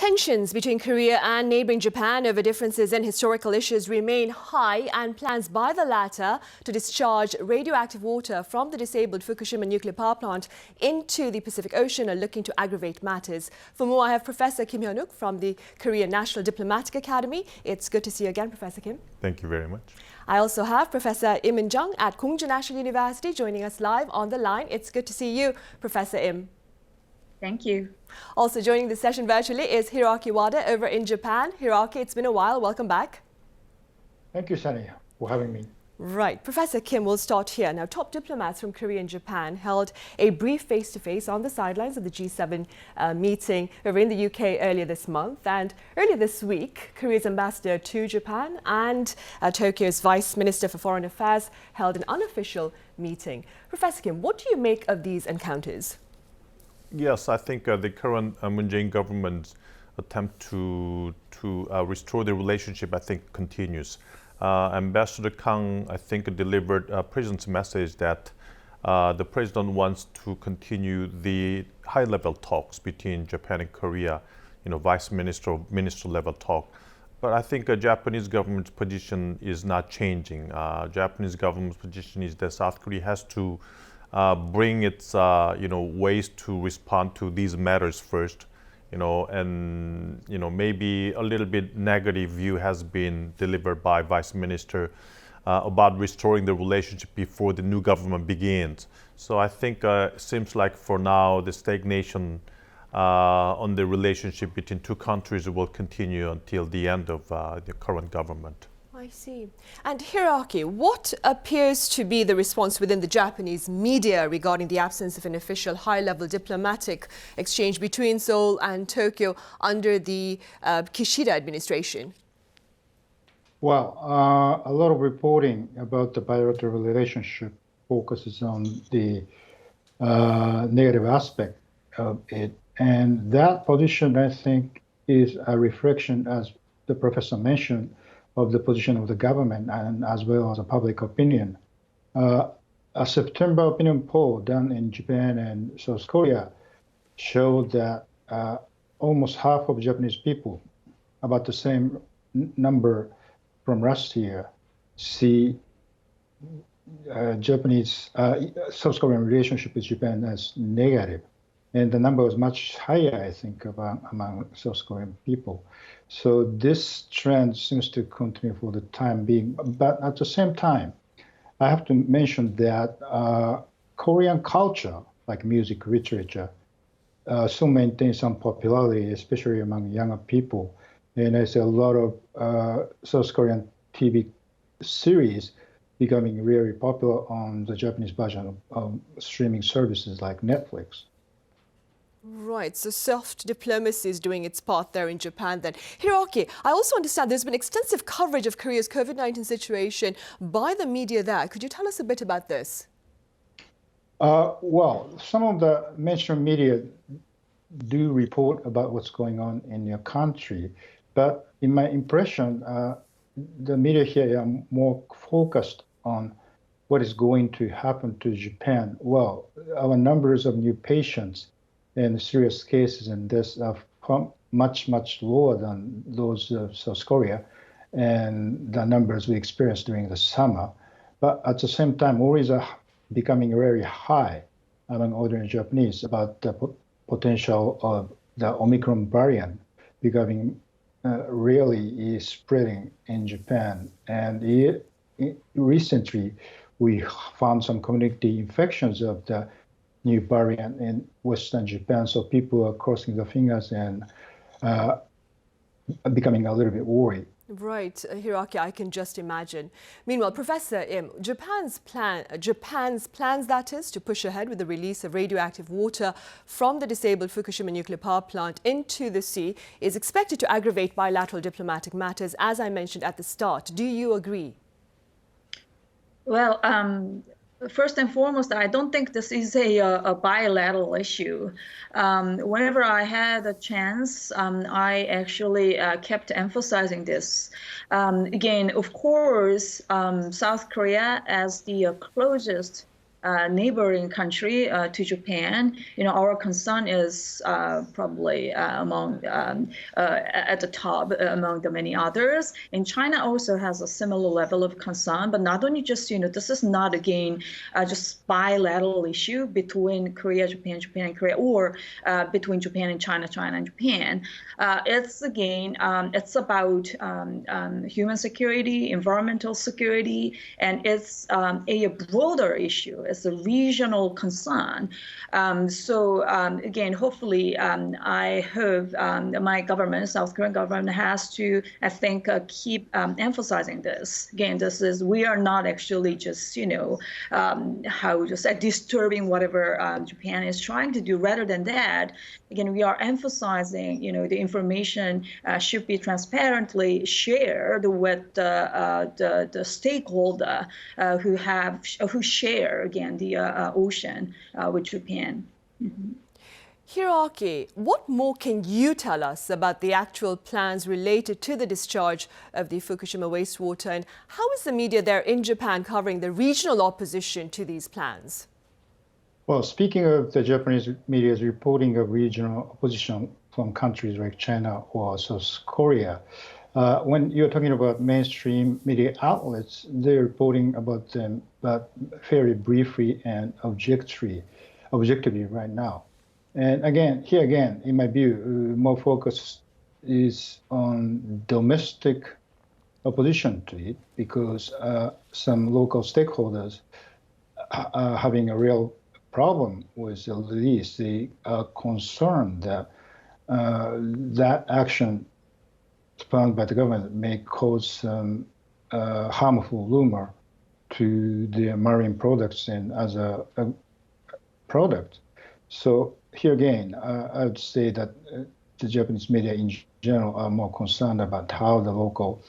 Tensions between Korea and neighboring Japan over differences in historical issues remain high, and plans by the latter to discharge radioactive water from the disabled Fukushima nuclear power plant into the Pacific Ocean are looking to aggravate matters. For more, I have Professor Kim Hyun-wook from the Korean National Diplomatic Academy. It's good to see you again, Professor Kim. Thank you very much. I also have Professor Im In-jung at Koongju National University joining us live on the line. It's good to see you, Professor Im. Thank you. Also joining the session virtually is Hiroaki Wada over in Japan. Hiroaki, it's been a while. Welcome back. Thank you, Sunny, for having me. Right. Professor Kim, we'll start here. Now, top diplomats from Korea and Japan held a brief face-to-face on the sidelines of the G7 meeting over in the UK earlier this month. And earlier this week, Korea's ambassador to Japan and Tokyo's Vice Minister for Foreign Affairs held an unofficial meeting. Professor Kim, what do you make of these encounters? Yes, I think the current Moon Jae-in government's attempt to restore the relationship, I think, continues. Ambassador Kang, I think, delivered a president's message that the president wants to continue the high-level talks between Japan and Korea, vice minister or minister-level talk. But I think the Japanese government's position is not changing. Japanese government's position is that South Korea has to bring its ways to respond to these matters first, and maybe a little bit negative view has been delivered by Vice Minister about restoring the relationship before the new government begins. So I think it seems like for now the stagnation on the relationship between two countries will continue until the end of the current government. I see. And Hiroaki, what appears to be the response within the Japanese media regarding the absence of an official high-level diplomatic exchange between Seoul and Tokyo under the Kishida administration? Well, a lot of reporting about the bilateral relationship focuses on the negative aspect of it. And that position, I think, is a reflection, as the professor mentioned, of the position of the government and as well as a public opinion. A September opinion poll done in Japan and South Korea showed that almost half of Japanese people, about the same number from last year, see South Korean relationship with Japan as negative. And the number was much higher, I think, among South Korean people. So this trend seems to continue for the time being. But at the same time, I have to mention that Korean culture, like music, literature, still maintains some popularity, especially among younger people. And there's a lot of South Korean TV series becoming really popular on the Japanese version of streaming services like Netflix. Right, so soft diplomacy is doing its part there in Japan then. Hiroaki, I also understand there's been extensive coverage of Korea's COVID-19 situation by the media there. Could you tell us a bit about this? Well, some of the mainstream media do report about what's going on in your country. But in my impression, the media here are more focused on what is going to happen to Japan. Well, our numbers of new patients and serious cases in this are much, much lower than those of South Korea and the numbers we experienced during the summer. But at the same time, worries are becoming very high among ordinary Japanese about the potential of the Omicron variant becoming really spreading in Japan. And recently, we found some community infections of the new variant in Western Japan, so people are crossing their fingers and becoming a little bit worried. Right, Hiroaki, I can just imagine. Meanwhile, Professor Im, Japan's plans, that is, to push ahead with the release of radioactive water from the disabled Fukushima nuclear power plant into the sea is expected to aggravate bilateral diplomatic matters, as I mentioned at the start. Do you agree? Well, first and foremost, I don't think this is a bilateral issue. Whenever I had a chance, I actually kept emphasizing this. Again, of course, South Korea, as the closest neighboring country to Japan, our concern is probably among at the top among the many others. And China also has a similar level of concern, but not only just, this is not again just bilateral issue between Korea, Japan, Japan and Korea, or between Japan and China, China and Japan. It's again, it's about human security, environmental security, and it's a broader issue. It's a regional concern. So again, hopefully, I hope my government, South Korean government, has to, I think, keep emphasizing this. Again, we are not actually just, how to say, disturbing whatever Japan is trying to do. Rather than that, again, we are emphasizing, the information should be transparently shared with the stakeholder who share again the ocean with Japan. Mm-hmm. Hiroaki, what more can you tell us about the actual plans related to the discharge of the Fukushima wastewater, and how is the media there in Japan covering the regional opposition to these plans? Well, speaking of the Japanese media's reporting of regional opposition from countries like China or South Korea, when you're talking about mainstream media outlets, they're reporting about them but very briefly and objectively right now. And again, in my view, more focus is on domestic opposition to it, because some local stakeholders are having a real problem with the release. They are concerned that that action planned by the government may cause some harmful rumor to the marine products and as a product. So here again, I would say that the Japanese media in general are more concerned about how the local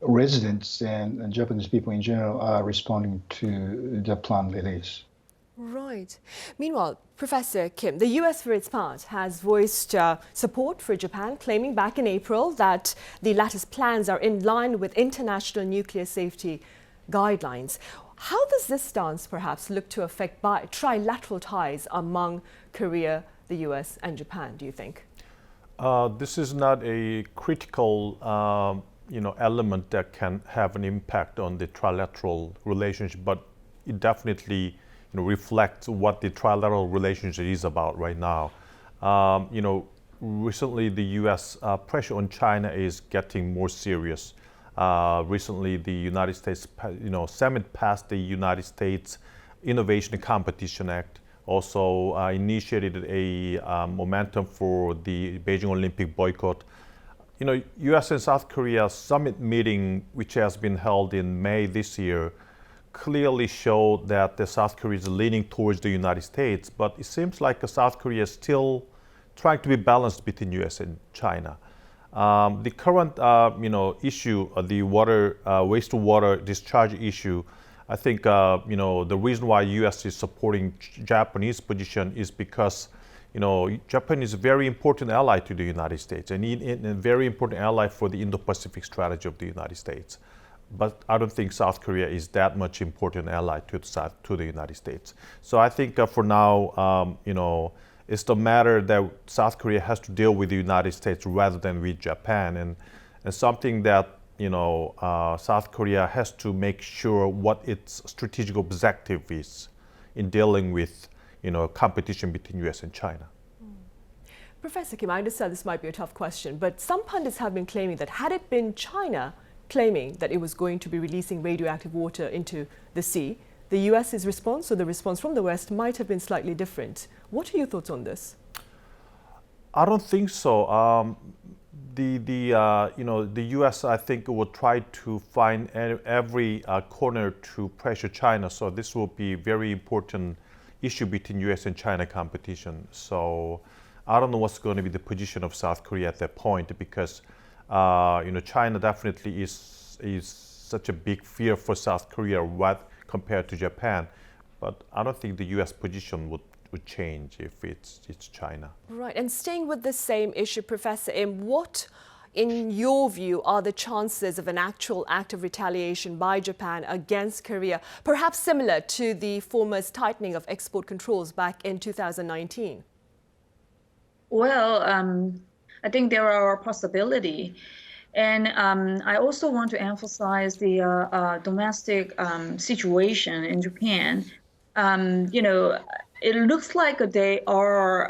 residents and Japanese people in general are responding to the planned release. Right. Meanwhile, Professor Kim, the US, for its part, has voiced support for Japan, claiming back in April that the latter's plans are in line with international nuclear safety guidelines. How does this stance perhaps look to affect trilateral ties among Korea, the US and Japan, do you think? This is not a critical element that can have an impact on the trilateral relationship, but it definitely reflects what the trilateral relationship is about right now. Recently the U.S. Pressure on China is getting more serious. Recently, the United States, Senate passed the United States Innovation and Competition Act. Also initiated a momentum for the Beijing Olympic boycott. U.S. and South Korea summit meeting, which has been held in May this year, clearly showed that the South Korea is leaning towards the United States, but it seems like South Korea is still trying to be balanced between U.S. and China. The current, issue, the wastewater discharge issue, I think, the reason why U.S. is supporting Japanese position is because, Japan is a very important ally to the United States and a very important ally for the Indo-Pacific strategy of the United States. But I don't think South Korea is that much important ally to the United States. So I think for now, it's the matter that South Korea has to deal with the United States rather than with Japan, and something that South Korea has to make sure what its strategic objective is in dealing with competition between U.S. and China. Professor Kim, I understand this might be a tough question, but some pundits have been claiming that had it been China claiming that it was going to be releasing radioactive water into the sea, the US's response or the response from the West might have been slightly different. What are your thoughts on this? I don't think so. The U.S. I think will try to find every corner to pressure China. So this will be a very important issue between U.S. and China competition. So I don't know what's going to be the position of South Korea at that point, because China definitely is such a big fear for South Korea compared to Japan. But I don't think the U.S. position would change if it's China. Right, and staying with the same issue, Professor Im, what in your view, are the chances of an actual act of retaliation by Japan against Korea, perhaps similar to the former tightening of export controls back in 2019? Well, I think there are a possibility. And I also want to emphasize the domestic situation in Japan. It looks like they are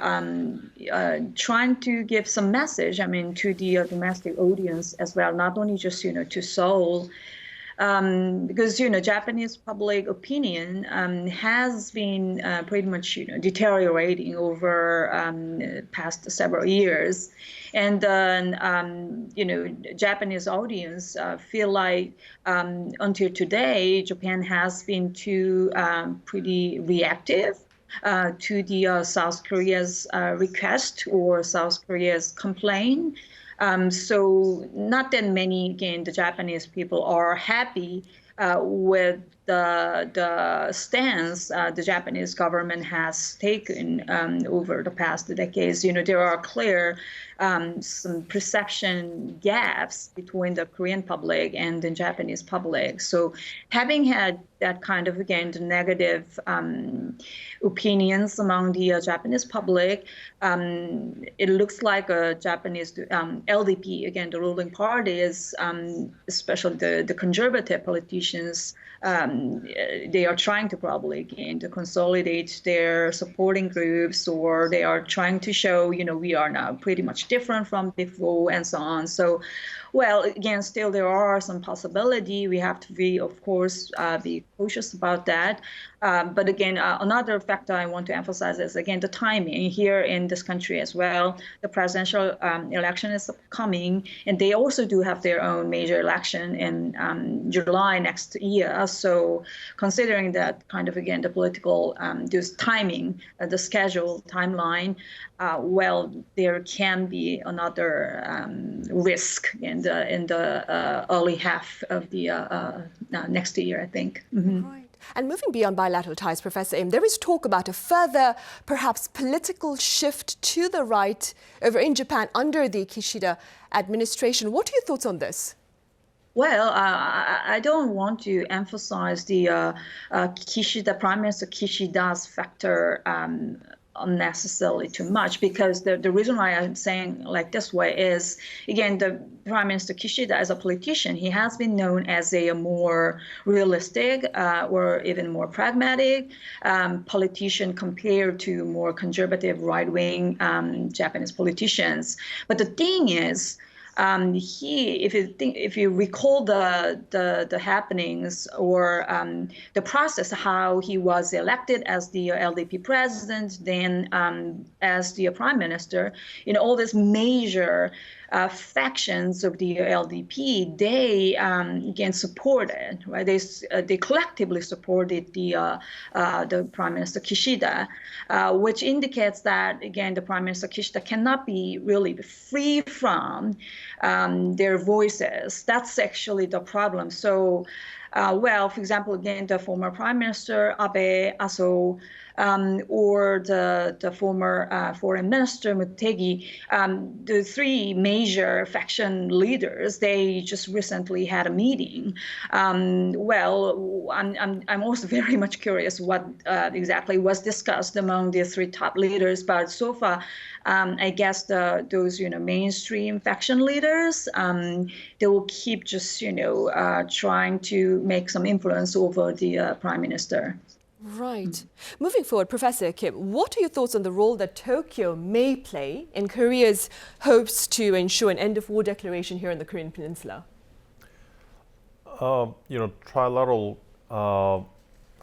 trying to give some message, to the domestic audience as well, not only just, to Seoul. Because Japanese public opinion has been pretty much deteriorating over past several years, and Japanese audience feel like until today Japan has been too pretty reactive to the South Korea's request or South Korea's complaint. So not that many, again, the Japanese people are happy with the stance the Japanese government has taken over the past decades. There are clear some perception gaps between the Korean public and the Japanese public. So having had that kind of, again, the negative opinions among the Japanese public, it looks like a Japanese LDP, again, the ruling party is, especially the conservative politicians, they are trying to probably, again, to consolidate their supporting groups, or they are trying to show, we are now pretty much different from before and so on. So, well, again, still there are some possibility. We have to be, of course, be cautious about that. But again, another factor I want to emphasize is, again, the timing here in this country as well. The presidential election is coming, and they also do have their own major election in July next year. So considering that kind of, again, the political this timing, the schedule, timeline, well, there can be another risk in the early half of the next year, I think. Mm-hmm. Right. And moving beyond bilateral ties, Professor Im, there is talk about a further, perhaps, political shift to the right over in Japan under the Kishida administration. What are your thoughts on this? Well, I don't want to emphasize the Prime Minister Kishida's factor unnecessarily too much, because the reason why I'm saying like this way is, again, the Prime Minister Kishida, as a politician, he has been known as a more realistic or even more pragmatic politician compared to more conservative right-wing Japanese politicians. But the thing is, if you recall the happenings or the process, how he was elected as the LDP president, then as the prime minister, all these major factions of the LDP, they again supported, right? They collectively supported the Prime Minister Kishida, which indicates that, again, the Prime Minister Kishida cannot be really free from their voices. That's actually the problem. So, well, for example, again, the former Prime Minister Abe, Aso, or the former Foreign Minister Motegi, the three major faction leaders, they just recently had a meeting. Well, I'm also very much curious what exactly was discussed among the three top leaders, but so far, I guess those mainstream faction leaders, they will keep just trying to make some influence over the prime minister. Right. Moving forward, Professor Kim, what are your thoughts on the role that Tokyo may play in Korea's hopes to ensure an end-of-war declaration here in the Korean Peninsula? Trilateral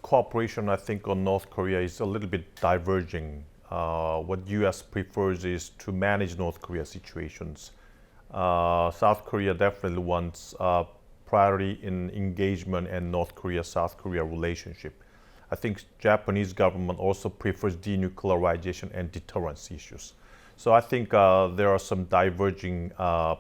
cooperation, I think, on North Korea is a little bit diverging. What U.S. prefers is to manage North Korea situations. South Korea definitely wants priority in engagement and North Korea-South Korea relationship. I think Japanese government also prefers denuclearization and deterrence issues. So I think there are some diverging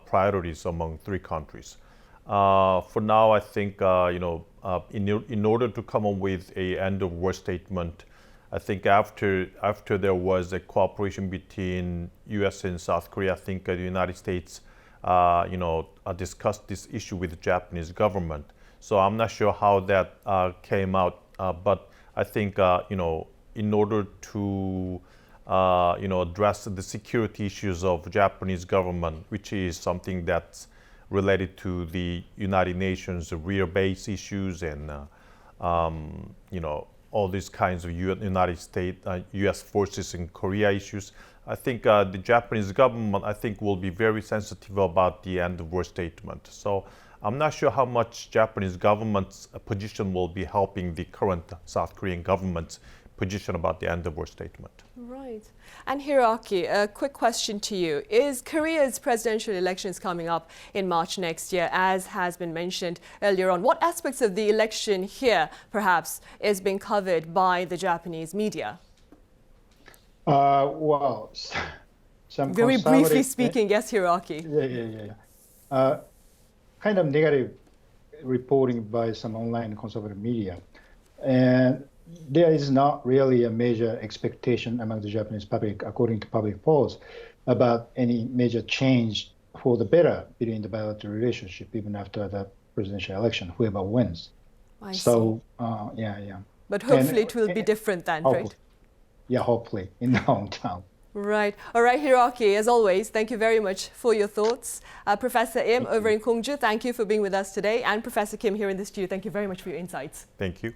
priorities among three countries. For now, I think in order to come up with a end-of-war statement, I think after there was a cooperation between U.S. and South Korea, I think the United States discuss this issue with the Japanese government. So I'm not sure how that came out, but I think in order to address the security issues of Japanese government, which is something that's related to the United Nations rear base issues and all these kinds of United States, U.S. forces in Korea issues. I think the Japanese government, will be very sensitive about the end of war statement. So I'm not sure how much Japanese government's position will be helping the current South Korean government's position about the end of war statement. Right. And Hiroaki, a quick question to you. Is Korea's presidential elections coming up in March next year, as has been mentioned earlier on? What aspects of the election here, perhaps, is being covered by the Japanese media? Well, some very briefly speaking, yes, Hiroaki. Yeah. Kind of negative reporting by some online conservative media. And there is not really a major expectation among the Japanese public, according to public polls, about any major change for the better between the bilateral relationship, even after the presidential election, whoever wins. I see. Yeah. But hopefully it will be different then, right? Yeah, hopefully, in the long term. Right. All right, Hiroaki, as always, thank you very much for your thoughts. Professor Im over in Kongju, thank you for being with us today. And Professor Kim here in the studio, thank you very much for your insights. Thank you.